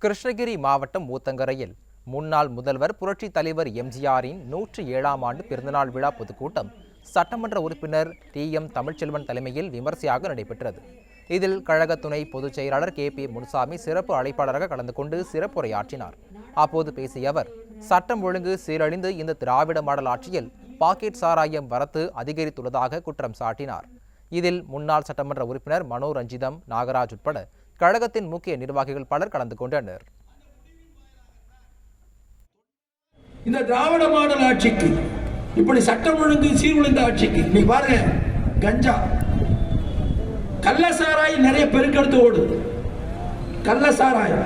கிருஷ்ணகிரி மாவட்டம் ஊத்தங்கரையில் முன்னாள் முதல்வர் புரட்சி தலைவர் எம்ஜிஆரின் 107ஆம் ஆண்டு பிறந்தநாள் விழா பொதுக்கூட்டம் சட்டமன்ற உறுப்பினர் டி.எம். தமிழ்ச்செல்வன் தலைமையில் விமர்சையாக நடைபெற்றது. இதில் கழக துணை பொதுச் செயலாளர் கே.பி. முனுசாமி சிறப்பு அழைப்பாளராக கலந்து கொண்டு சிறப்புரையாற்றினார். அப்போது பேசிய அவர், சட்டம் ஒழுங்கு சீரழிந்து இந்த திராவிட மாடல் ஆட்சியில் பாக்கெட் சாராயம் வரத்து அதிகரித்துள்ளதாக குற்றம் சாட்டினார். இதில் முன்னாள் சட்டமன்ற உறுப்பினர் மனோரஞ்சிதம், நாகராஜ் உட்பட கழகத்தின் முக்கிய நிர்வாகிகள் பலர் கலந்து கொண்டனர். இந்த திராவிட மாடல் ஆட்சிக்கு, இப்படி சட்டம் ஒழுங்கு சீர்குலைந்த ஆட்சிக்கு நீ பாருங்க, கஞ்சா கள்ளசாராய் நிறைய பெருக்கெடுத்து ஓடுது. கள்ளசாராய்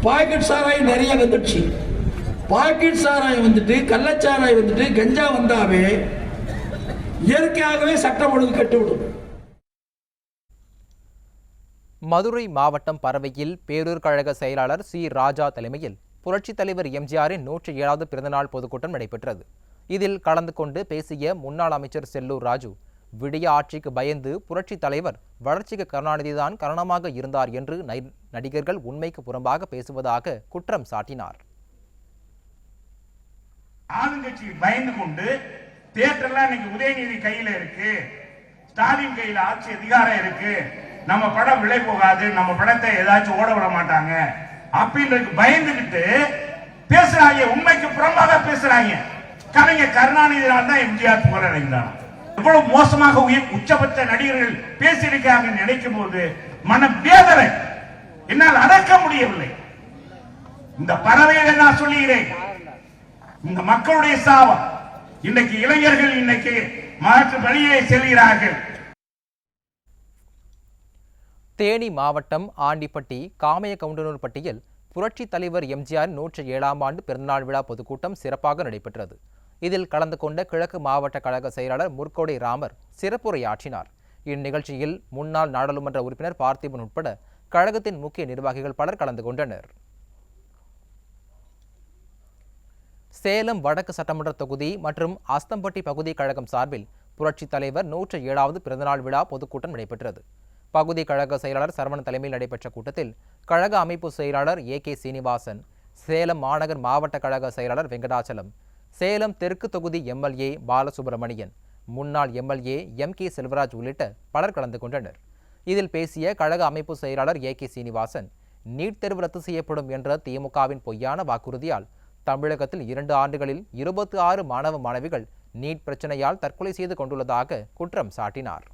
பாக்கெட் சாராய் நிறைய வந்துடுச்சு. பாக்கெட் சாராய் வந்துட்டு, கள்ளச்சாராய் வந்துட்டு, கஞ்சா வந்தாவே இயற்கையாகவே சட்டம் ஒழுங்கு கட்டுவிடும். மதுரை மாவட்டம் பரவையில் பேரூர் கழக செயலாளர் சி. ராஜா தலைமையில் புரட்சித் தலைவர் எம்ஜிஆரின் 107வது பிறந்தநாள் பொதுக்கூட்டம் நடைபெற்றது. இதில் கலந்து கொண்டு பேசிய முன்னாள் அமைச்சர் செல்லூர் ராஜு, விடிய ஆட்சிக்கு பயந்து புரட்சித் தலைவர் வளர்ச்சிக்கு கருணாநிதிதான் காரணமாக இருந்தார் என்று நடிகர்கள் உண்மைக்கு புறம்பாக பேசுவதாக குற்றம் சாட்டினார். ஆளுங்கட்சிக்கு பயந்து கொண்டு தியேட்டர்ல இன்னைக்கு உதயநிதி கையில இருக்கு, ஸ்டாலின் கையில ஆட்சி அதிகாரம் இருக்கு, நம்ம படம் விலை போகாது, நம்ம படத்தை ஏதாச்சும் ஓட விட மாட்டாங்க அப்படின்றது பயந்துகிட்டு பேசுறாங்க. உண்மைக்கு புறம்பாக பேசுறாங்க. கலைஞர் கருணாநிதியால் தான் எம்ஜிஆர் புகழடைந்தார். இவ்வளவு மோசமாக உச்சபட்ச நடிகர்கள் பேசியிருக்காங்க நினைக்கும் போது மன வேதனை என்னால் அடக்க முடியவில்லை. இந்த பறவைகளை நான் சொல்லுகிறேன், இந்த மக்களுடைய சாபம். இன்னைக்கு இளைஞர்கள் இன்னைக்கு மாற்று வழியே செல்கிறார்கள். தேனி மாவட்டம் ஆண்டிப்பட்டி காமையகவுண்டனூர்பட்டியில் புரட்சி தலைவர் எம்ஜிஆர் 107ஆம் ஆண்டு பிறந்தநாள் விழா பொதுக்கூட்டம் சிறப்பாக நடைபெற்றது. இதில் கலந்து கொண்ட கிழக்கு மாவட்ட கழக செயலாளர் முற்கோடை ராமர் சிறப்புரையாற்றினார். இந்நிகழ்ச்சியில் முன்னாள் நாடாளுமன்ற உறுப்பினர் பார்த்திபன் உட்பட கழகத்தின் முக்கிய நிர்வாகிகள் பலர் கலந்து கொண்டனர். சேலம் வடக்கு சட்டமன்ற தொகுதி மற்றும் அஸ்தம்பட்டி பகுதி கழகம் சார்பில் புரட்சி தலைவர் 107வது பிறந்தநாள் விழா பொதுக்கூட்டம் நடைபெற்றது. பகுதி கழக செயலாளர் சரவணன் தலைமையில் நடைபெற்ற கூட்டத்தில் கழக அமைப்பு செயலாளர் ஏ.கே. சீனிவாசன், சேலம் மாநகர் மாவட்ட கழக செயலாளர் வெங்கடாச்சலம், சேலம் தெற்கு தொகுதி எம்எல்ஏ பாலசுப்ரமணியன், முன்னாள் எம்எல்ஏ எம்.கே. செல்வராஜ் உள்ளிட்ட பலர் கலந்து கொண்டனர். இதில் பேசிய கழக அமைப்பு செயலாளர் ஏ.கே. சீனிவாசன், நீட் தேர்வு ரத்து செய்யப்படும் என்ற திமுகவின் பொய்யான வாக்குறுதியால் தமிழகத்தில் 2 ஆண்டுகளில் 26 மாணவ மாணவிகள் நீட் பிரச்சனையால் தற்கொலை செய்து கொண்டுள்ளதாக குற்றம் சாட்டினார்.